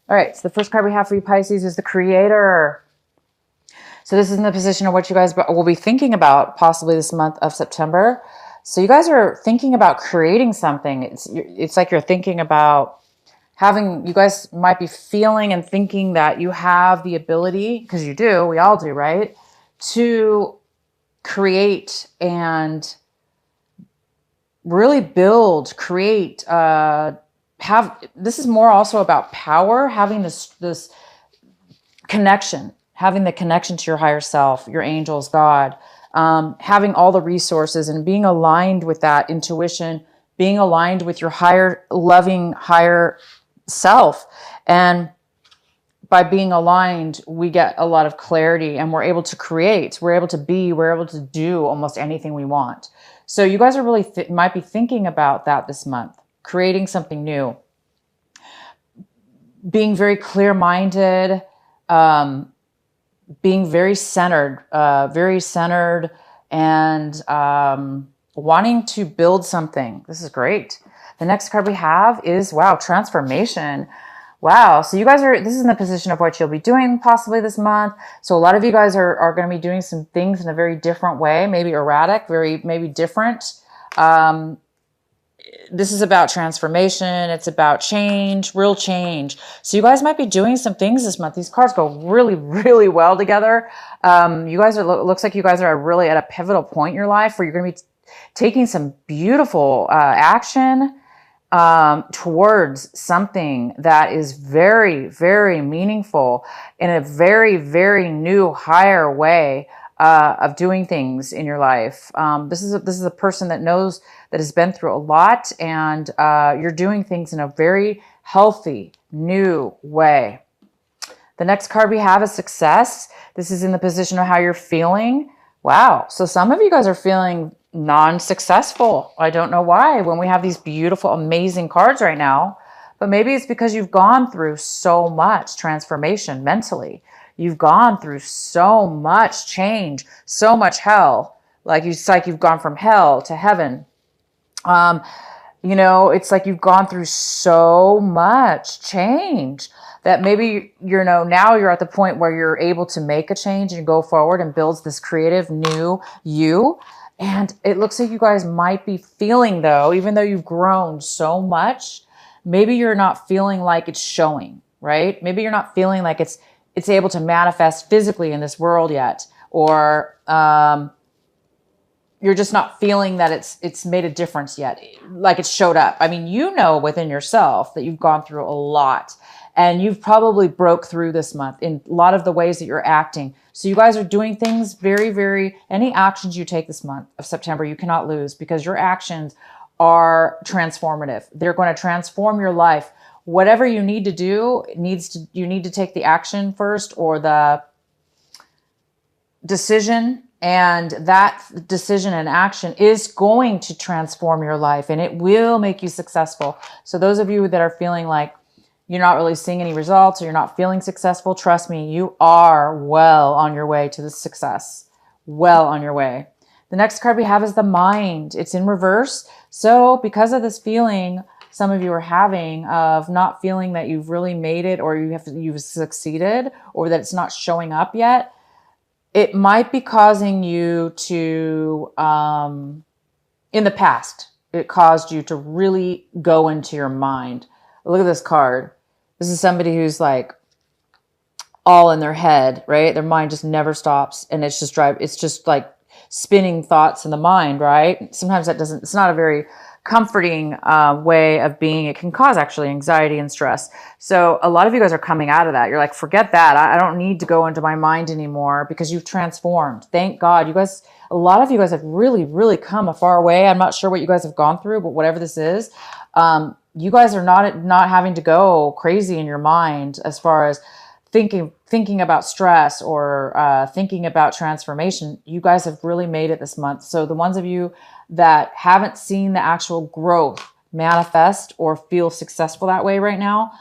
All right, so the first card we have for you, Pisces, is the Creator. So this is in the position of what you guys will be thinking about possibly this month of September. So you guys are thinking about creating something. It's like you're thinking about you guys might be feeling and thinking that you have the ability, because you do, we all do, right? To create and really build, create, this is more also about power, having this connection, having the connection to your higher self, your angels, God, having all the resources and being aligned with that intuition, being aligned with your higher, loving, higher self. And by being aligned, we get a lot of clarity and we're able to create, we're able to be, we're able to do almost anything we want. So you guys are really might be thinking about that this month, creating something new, being very clear-minded, being very centered and wanting to build something. This is great. The next card we have is, wow, transformation. Wow. So you guys this is in the position of what you'll be doing possibly this month. So a lot of you guys are going to be doing some things in a very different way, maybe erratic, maybe different. This is about transformation. It's about change, real change. So you guys might be doing some things this month. These cards go really, really well together. You guys looks like you guys are really at a pivotal point in your life where you're going to be taking some beautiful action towards something that is very, very meaningful in a very, very new, higher way of doing things in your life. This is a person that knows, that has been through a lot, and you're doing things in a very healthy, new way. The next card we have is success. This is in the position of how you're feeling. Wow. So some of you guys are feeling non-successful. I don't know why when we have these beautiful, amazing cards right now, but maybe it's because you've gone through so much transformation mentally. You've gone through so much change, so much hell. It's like you've gone from hell to heaven. It's like you've gone through so much change that maybe, now you're at the point where you're able to make a change and go forward and build this creative new you. And it looks like you guys might be feeling, though, even though you've grown so much, maybe you're not feeling like it's showing, right? Maybe you're not feeling like it's able to manifest physically in this world yet, or you're just not feeling that it's made a difference yet, like it's showed up. I mean, within yourself that you've gone through a lot, and you've probably broke through this month in a lot of the ways that you're acting. So you guys are doing things very, very, any actions you take this month of September, you cannot lose, because your actions are transformative. They're going to transform your life. Whatever you need to do, you need to take the action first, or the decision, and that decision and action is going to transform your life, and it will make you successful. So those of you that are feeling like you're not really seeing any results, or you're not feeling successful, trust me, you are well on your way to this success. Well on your way. The next card we have is the mind. It's in reverse. So because of this feeling some of you are having of not feeling that you've really made it, or you've succeeded, or that it's not showing up yet, it might be causing you to, in the past, it caused you to really go into your mind. Look at this card. This is somebody who's like all in their head, right? Their mind just never stops, and it's just like spinning thoughts in the mind, right? Sometimes it's not a very comforting way of being. It can cause actually anxiety and stress. So a lot of you guys are coming out of that. You're like, forget that. I don't need to go into my mind anymore, because you've transformed. Thank God. A lot of you guys have really, really come a far way. I'm not sure what you guys have gone through, but whatever this is, you guys are not having to go crazy in your mind as far as thinking about stress or thinking about transformation. You guys have really made it this month. So the ones of you that haven't seen the actual growth manifest or feel successful that way right now,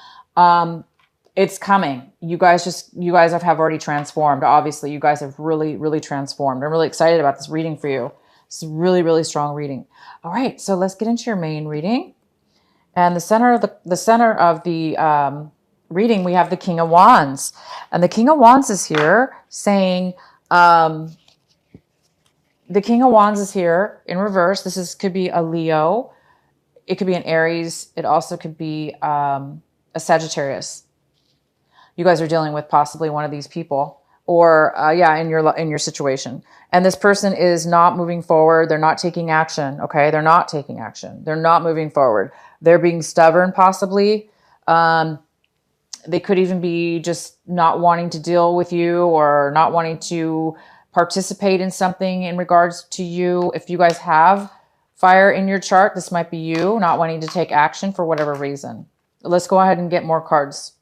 it's coming. You guys have already transformed. Obviously, you guys have really, really transformed. I'm really excited about this reading for you. It's a really, really strong reading. All right, so let's get into your main reading. And the center of the reading, we have the King of Wands. And the King of Wands is here saying, the King of Wands is here in reverse. Could be a Leo. It could be an Aries. It also could be a Sagittarius. You guys are dealing with possibly one of these people, or in your situation. And this person is not moving forward. They're not taking action. Okay, they're not taking action. They're not moving forward. They're being stubborn, possibly. They could even be just not wanting to deal with you, or not wanting to participate in something in regards to you. If you guys have fire in your chart, this might be you not wanting to take action for whatever reason. Let's go ahead and get more cards.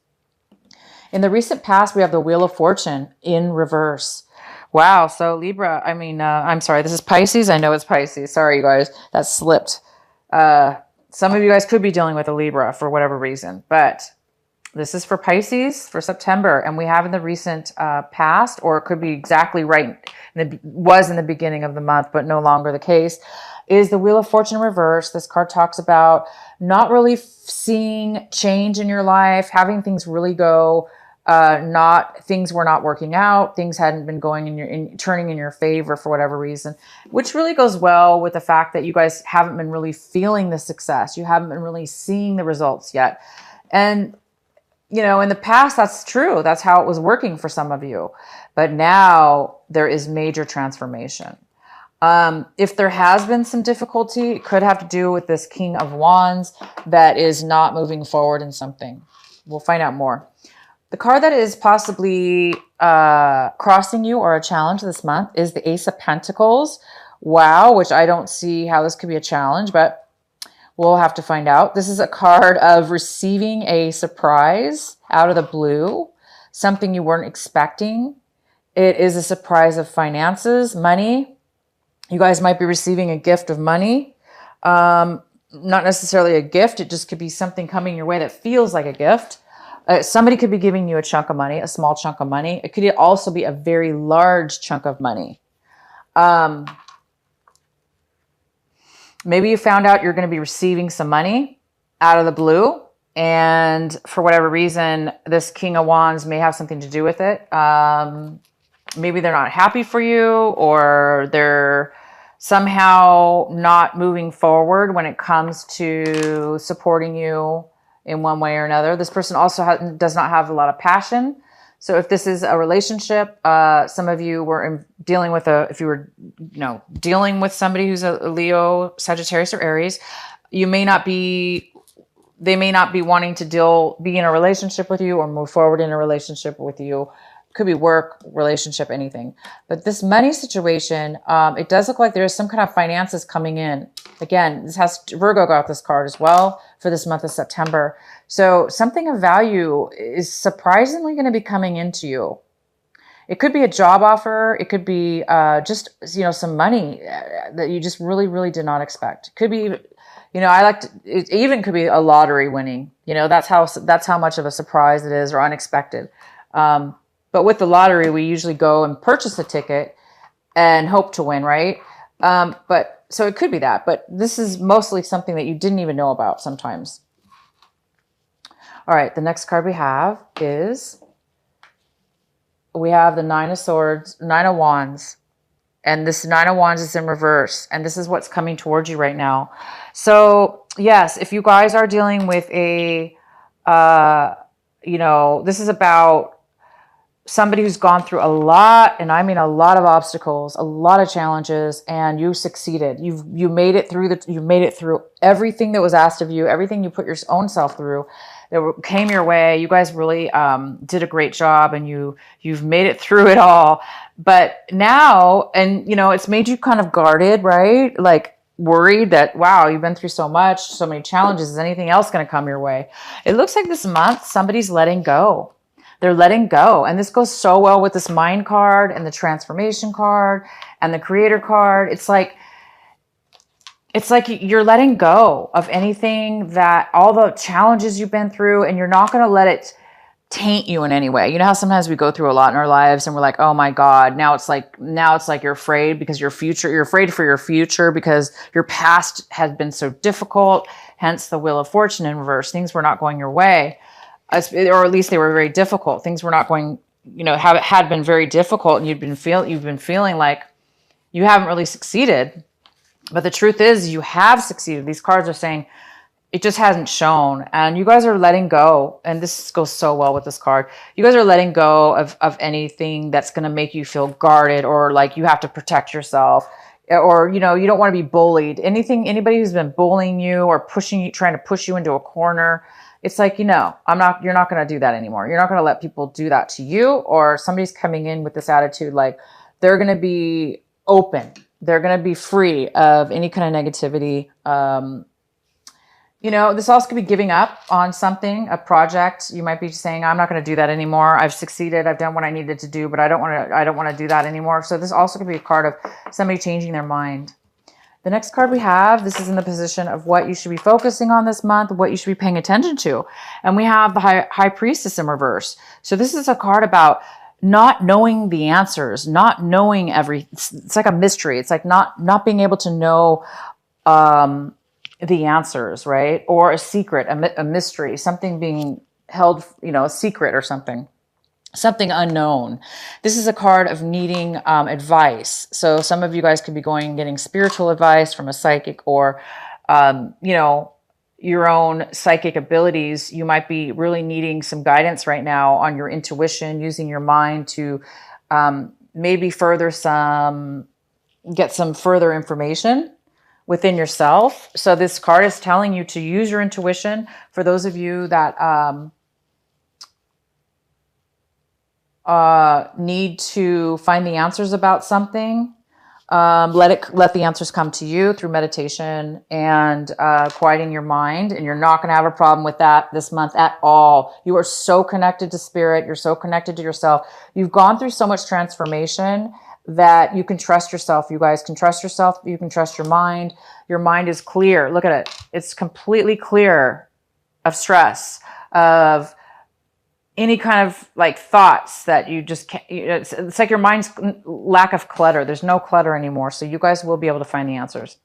In the recent past, we have the Wheel of Fortune in reverse. Wow. So Libra, I'm sorry, this is Pisces. I know it's Pisces. Sorry, you guys, that slipped. Some of you guys could be dealing with a Libra for whatever reason, but this is for Pisces for September. And we have in the recent past, or it could be exactly right, was in the beginning of the month, but no longer the case, is the Wheel of Fortune reverse. This card talks about not really seeing change in your life, having things really go, things were not working out, things hadn't been going turning in your favor for whatever reason, which really goes well with the fact that you guys haven't been really feeling the success. You haven't been really seeing the results yet. And in the past, that's true. That's how it was working for some of you. But now there is major transformation. If there has been some difficulty, it could have to do with this King of Wands that is not moving forward in something. We'll find out more. The card that is possibly crossing you or a challenge this month is the Ace of Pentacles. Wow, which I don't see how this could be a challenge, but we'll have to find out. This is a card of receiving a surprise out of the blue, something you weren't expecting. It is a surprise of finances, money. You guys might be receiving a gift of money. Not necessarily a gift. It just could be something coming your way that feels like a gift. Somebody could be giving you a chunk of money, a small chunk of money. It could also be a very large chunk of money. Maybe you found out you're going to be receiving some money out of the blue. And for whatever reason, this King of Wands may have something to do with it. Maybe they're not happy for you, or they're somehow not moving forward when it comes to supporting you in one way or another. This person also does not have a lot of passion. So if this is a relationship, some of you were dealing with dealing with somebody who's a Leo, Sagittarius, or Aries, they may not be wanting to be in a relationship with you or move forward in a relationship with you. Could be work, relationship, anything. But this money situation, it does look like there is some kind of finances coming in. Again, Virgo got this card as well for this month of September. So something of value is surprisingly going to be coming into you. It could be a job offer. It could be just some money that you just really, really did not expect. It could be, it even could be a lottery winning. That's how much of a surprise it is, or unexpected. But with the lottery, we usually go and purchase a ticket and hope to win, right? So it could be that, but this is mostly something that you didn't even know about sometimes. All right, the next card we have the Nine of Swords, Nine of Wands. And this Nine of Wands is in reverse. And this is what's coming towards you right now. So yes, if you guys are dealing with this is about somebody who's gone through a lot, and I mean a lot of obstacles, a lot of challenges, and you succeeded. You made it through everything that was asked of you, everything you put your own self through that came your way. You guys really did a great job, and you've made it through it all. But now, and it's made you kind of guarded, right? Like worried that, wow, you've been through so much, so many challenges. Is anything else going to come your way? It looks like this month somebody's letting go. They're letting go. And this goes so well with this Mind card and the Transformation card and the Creator card. It's like you're letting go of anything, that all the challenges you've been through, and you're not going to let it taint you in any way. You know how sometimes we go through a lot in our lives and we're like, oh my God, now it's like you're afraid because you're afraid for your future because your past has been so difficult, hence the Wheel of Fortune in reverse. Things were not going your way. or at least they were very difficult. Things were not going, had been very difficult, and you've been feeling like you haven't really succeeded. But the truth is, you have succeeded. These cards are saying it just hasn't shown, and you guys are letting go. And this goes so well with this card. You guys are letting go of anything that's going to make you feel guarded, or like you have to protect yourself, or you don't want to be bullied. Anybody who's been bullying you or pushing you, trying to push you into a corner, it's like, you're not going to do that anymore. You're not going to let people do that to you. Or somebody's coming in with this attitude like they're going to be open. They're going to be free of any kind of negativity. This also could be giving up on something, a project. You might be saying, I'm not going to do that anymore. I've succeeded. I've done what I needed to do, but I don't want to do that anymore. So this also could be a card of somebody changing their mind. The next card we have, this is in the position of what you should be focusing on this month, what you should be paying attention to. And we have the High Priestess in reverse. So this is a card about not knowing the answers, not knowing it's like a mystery. It's like not being able to know the answers, right? Or a secret, a mystery, something being held, a secret or something unknown. This is a card of needing advice. So some of you guys could be getting spiritual advice from a psychic, or, your own psychic abilities. You might be really needing some guidance right now on your intuition, using your mind to maybe get some further information within yourself. So this card is telling you to use your intuition. For those of you that need to find the answers about something, let the answers come to you through meditation and quieting your mind. And you're not going to have a problem with that this month at all. You are so connected to spirit. You're so connected to yourself. You've gone through so much transformation that you can trust yourself. You guys can trust yourself. You can trust your mind. Your mind is clear. Look at it. It's completely clear of stress, of any kind of like thoughts that you just can't. It's like your mind's lack of clutter. There's no clutter anymore. So you guys will be able to find the answers.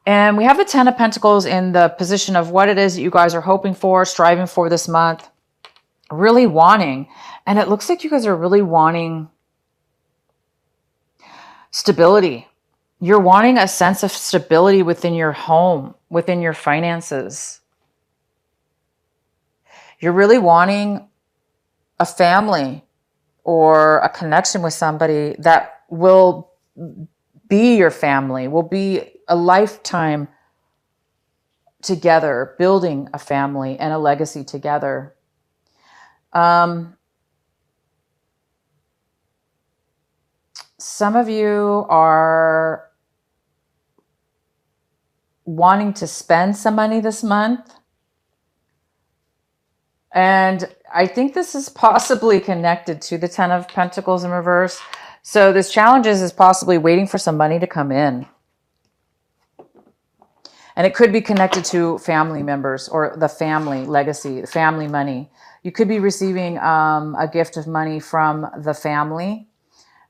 And we have the 10 of Pentacles in the position of what it is that you guys are hoping for, striving for this month, really wanting. And it looks like you guys are really wanting stability. You're wanting a sense of stability within your home, within your finances. You're really wanting a family or a connection with somebody that will be your family, will be a lifetime together, building a family and a legacy together. Some of you are wanting to spend some money this month. And I think this is possibly connected to the 10 of Pentacles in reverse. So this challenge is possibly waiting for some money to come in. And it could be connected to family members or the family legacy, the family money. You could be receiving a gift of money from the family.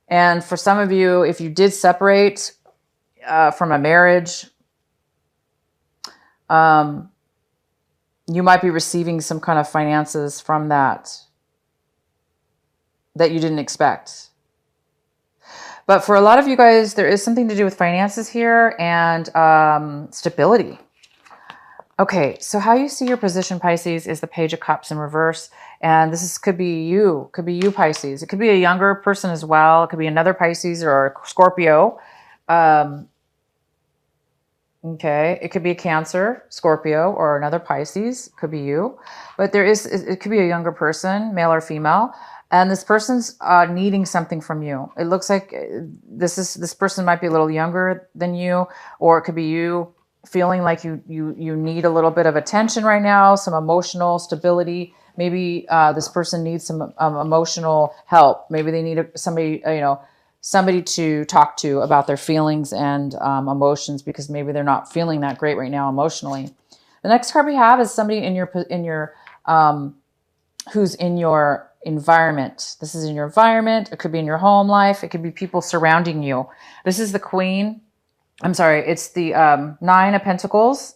And for some of you, if you did separate from a marriage, you might be receiving some kind of finances from that you didn't expect. But for a lot of you guys, there is something to do with finances here and stability. Okay, so how you see your position, Pisces, is the Page of Cups in reverse. And could be you, Pisces. It could be a younger person as well. It could be another Pisces or a Scorpio. Okay, it could be a Cancer, Scorpio, or another Pisces. It could be you. But it could be a younger person, male or female. And this person's needing something from you. It looks like this person might be a little younger than you, or it could be you feeling like you need a little bit of attention right now, some emotional stability. Maybe this person needs some emotional help. Maybe they need somebody to talk to about their feelings and emotions, because maybe they're not feeling that great right now emotionally. The next card we have is somebody in your who's in your environment. This is in your environment. It could be in your home life. It could be people surrounding you. This is the Queen. I'm sorry. It's the 9 of Pentacles.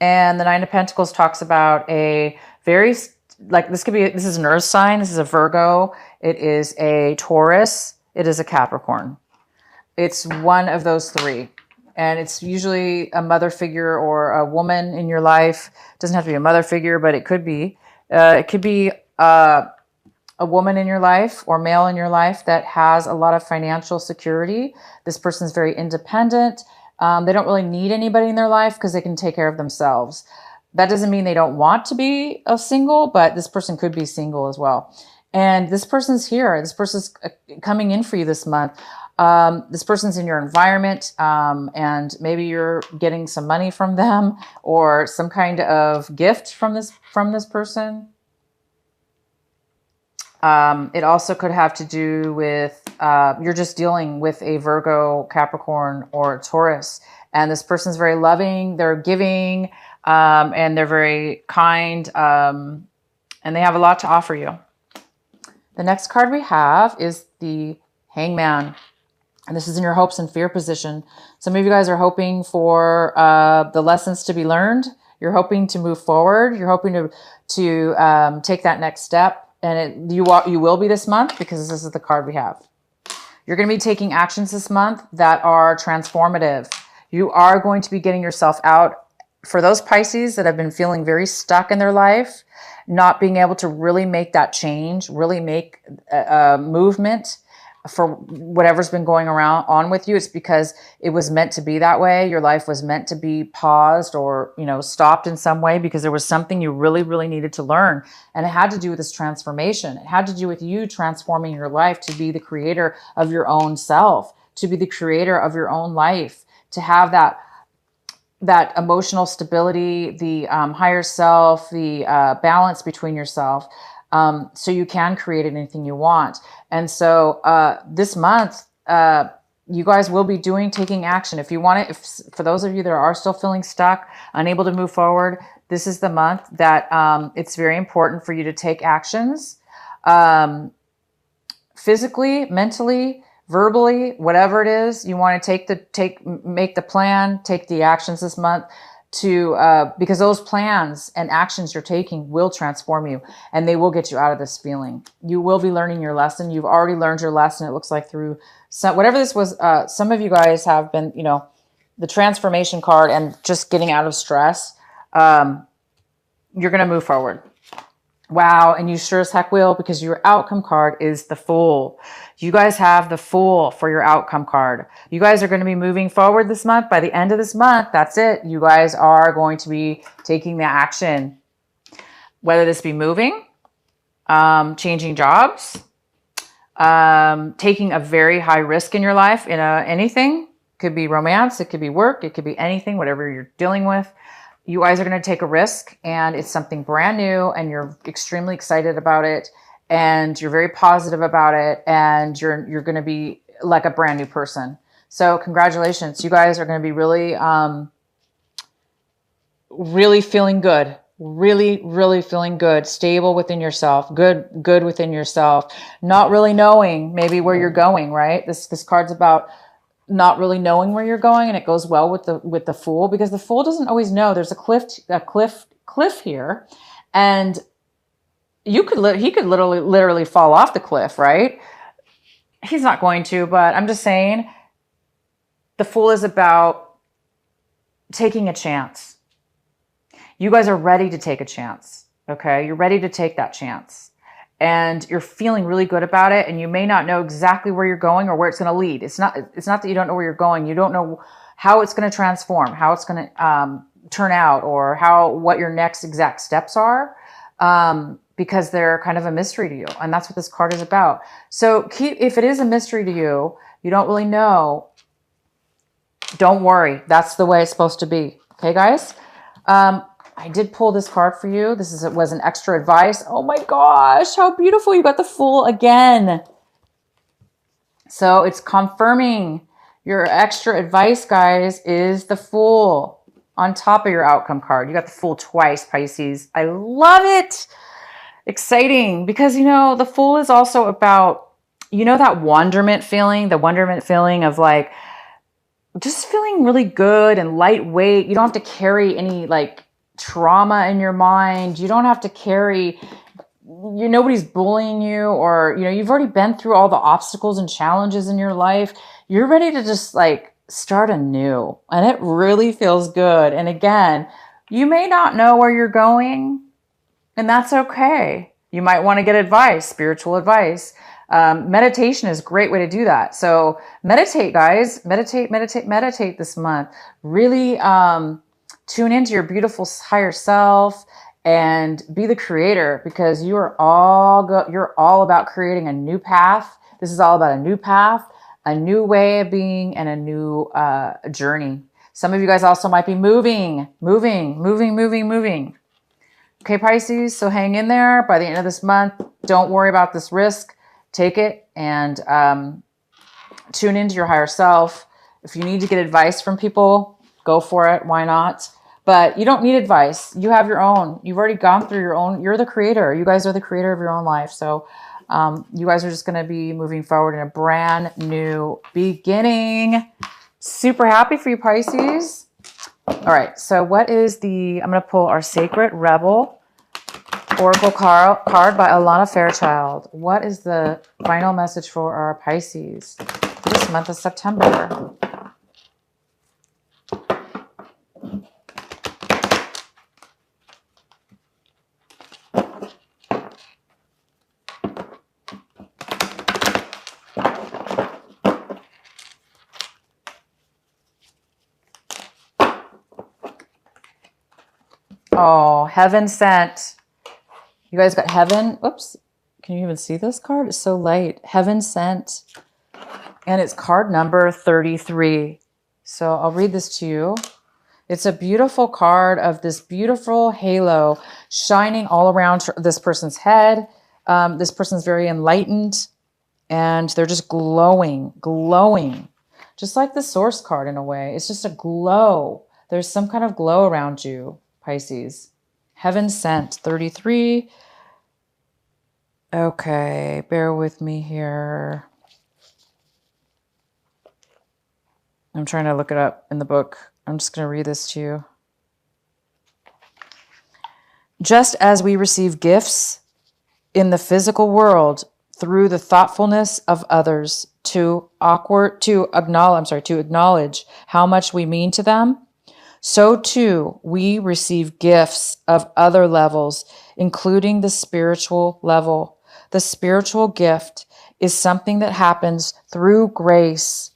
And the Nine of Pentacles talks about a very, like this is an earth sign. This is a Virgo. It is a Taurus. It is a Capricorn. It's one of those three. And it's usually a mother figure or a woman in your life. It doesn't have to be a mother figure, but it could be. It could be a woman in your life or male in your life that has a lot of financial security. This person's very independent. They don't really need anybody in their life because they can take care of themselves. That doesn't mean they don't want to be a single, but this person could be single as well. And this person's here. This person's coming in for you this month. This person's in your environment, and maybe you're getting some money from them or some kind of gift from this person. It also could have to do with you're just dealing with a Virgo, Capricorn, or Taurus, and this person's very loving. They're giving, and they're very kind, and they have a lot to offer you. The next card we have is the Hangman. And this is in your hopes and fear position. Some of you guys are hoping for the lessons to be learned. You're hoping to move forward. You're hoping to take that next step. And you will be this month because this is the card we have. You're going to be taking actions this month that are transformative. You are going to be getting yourself out. For those Pisces that have been feeling very stuck in their life, not being able to really make that change, really make a movement for whatever's been going on with you, it's because it was meant to be that way. Your life was meant to be paused or, stopped in some way because there was something you really, really needed to learn. And it had to do with this transformation. It had to do with you transforming your life to be the creator of your own self, to be the creator of your own life, to have that emotional stability, the higher self, the balance between yourself. So you can create anything you want. And so this month, you guys will be taking action. If you want it, for those of you that are still feeling stuck, unable to move forward, this is the month that it's very important for you to take actions. Physically, mentally, verbally, whatever it is, you want to make the plan, take the actions this month because those plans and actions you're taking will transform you and they will get you out of this feeling. You will be learning your lesson. You've already learned your lesson. It looks like through whatever this was. Some of you guys have been, the transformation card and just getting out of stress. You're going to move forward. Wow. And you sure as heck will, because your outcome card is the Fool. You guys have the Fool for your outcome card. You guys are going to be moving forward this month. By the end of this month, that's it. You guys are going to be taking the action, whether this be moving, changing jobs, taking a very high risk in your life in anything. It could be romance. It could be work. It could be anything, whatever you're dealing with. You guys are going to take a risk and it's something brand new and you're extremely excited about it and you're very positive about it and you're going to be like a brand new person. So congratulations. You guys are going to be really, really feeling good. Really, really feeling good, stable within yourself, good within yourself, not really knowing maybe where you're going, right? This card's about not really knowing where you're going, and it goes well with the Fool because the Fool doesn't always know. There's a cliff here, and he could literally fall off the cliff, right? He's not going to, but I'm just saying the Fool is about taking a chance. You guys are ready to take a chance, okay? You're ready to take that chance. And you're feeling really good about it, and you may not know exactly where you're going or where it's going to lead. It's not that you don't know where you're going. You don't know how it's going to transform, how it's going to turn out, or what your next exact steps are, because they're kind of a mystery to you. And that's what this card is about. So if it is a mystery to you, you don't really know, don't worry. That's the way it's supposed to be. Okay, guys? I did pull this card for you. This was an extra advice. Oh my gosh, how beautiful. You got the Fool again. So it's confirming your extra advice, guys, is the Fool on top of your outcome card. You got the Fool twice, Pisces. I love it. Exciting because, the Fool is also about, that wonderment feeling, the wonderment feeling of like, just feeling really good and lightweight. You don't have to carry any trauma in your mind. You don't have to carry, nobody's bullying you, or, you've already been through all the obstacles and challenges in your life. You're ready to just like start anew, and it really feels good. And again, you may not know where you're going, and that's okay. You might want to get advice, spiritual advice. Meditation is a great way to do that. So meditate, guys. Meditate this month. Really tune into your beautiful higher self and be the creator, because you're all about creating a new path. This is all about a new path, a new way of being, and a new journey. Some of you guys also might be moving. Okay, Pisces, so hang in there. By the end of this month, don't worry about this risk. Take it and tune into your higher self. If you need to get advice from people, go for it. Why not? But you don't need advice. You have your own. You've already gone through your own. You're the creator. You guys are the creator of your own life. So you guys are just going to be moving forward in a brand new beginning. Super happy for you, Pisces. All right. So what is I'm going to pull our Sacred Rebel Oracle card by Alana Fairchild. What is the final message for our Pisces this month of September? Oh, heaven sent. You guys got heaven. Oops. Can you even see this card? It's so light. Heaven sent. And it's card number 33. So I'll read this to you. It's a beautiful card of this beautiful halo shining all around this person's head. This person's very enlightened, and they're just glowing. Just like the Source card in a way. It's just a glow. There's some kind of glow around you, Pisces. Heaven sent, 33. Okay, bear with me here. I'm trying to look it up in the book. I'm just going to read this to you. Just as we receive gifts in the physical world through the thoughtfulness of others to acknowledge how much we mean to them, so too we receive gifts of other levels, including the spiritual level. The spiritual gift is something that happens through grace.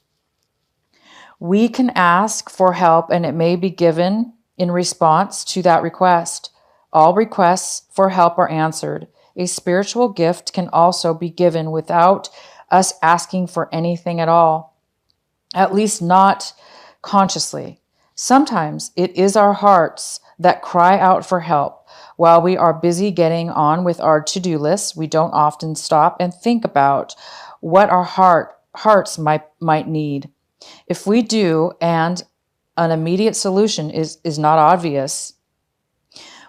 We can ask for help, and it may be given in response to that request. All requests for help are answered. A spiritual gift can also be given without us asking for anything at all, at least not consciously. Sometimes it is our hearts that cry out for help. While we are busy getting on with our to-do lists, we don't often stop and think about what our hearts might need. If we do, and an immediate solution is not obvious,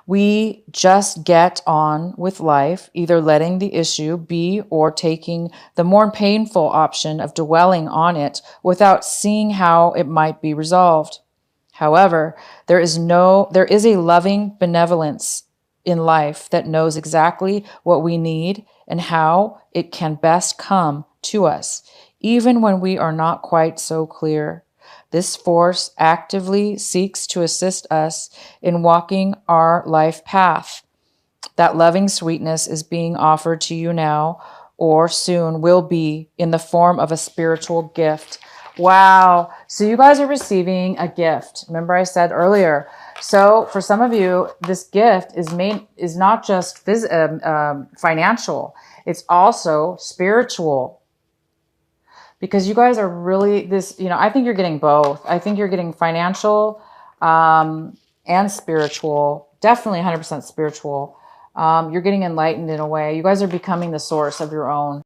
we just get on with life, either letting the issue be or taking the more painful option of dwelling on it without seeing how it might be resolved. However, there is a loving benevolence in life that knows exactly what we need and how it can best come to us, even when we are not quite so clear. This force actively seeks to assist us in walking our life path. That loving sweetness is being offered to you now, or soon will be, in the form of a spiritual gift. Wow. So you guys are receiving a gift. Remember I said earlier. So for some of you, this gift is not just financial. It's also spiritual. Because you guys are really I think you're getting both. I think you're getting financial and spiritual. Definitely 100% spiritual. You're getting enlightened in a way. You guys are becoming the source of your own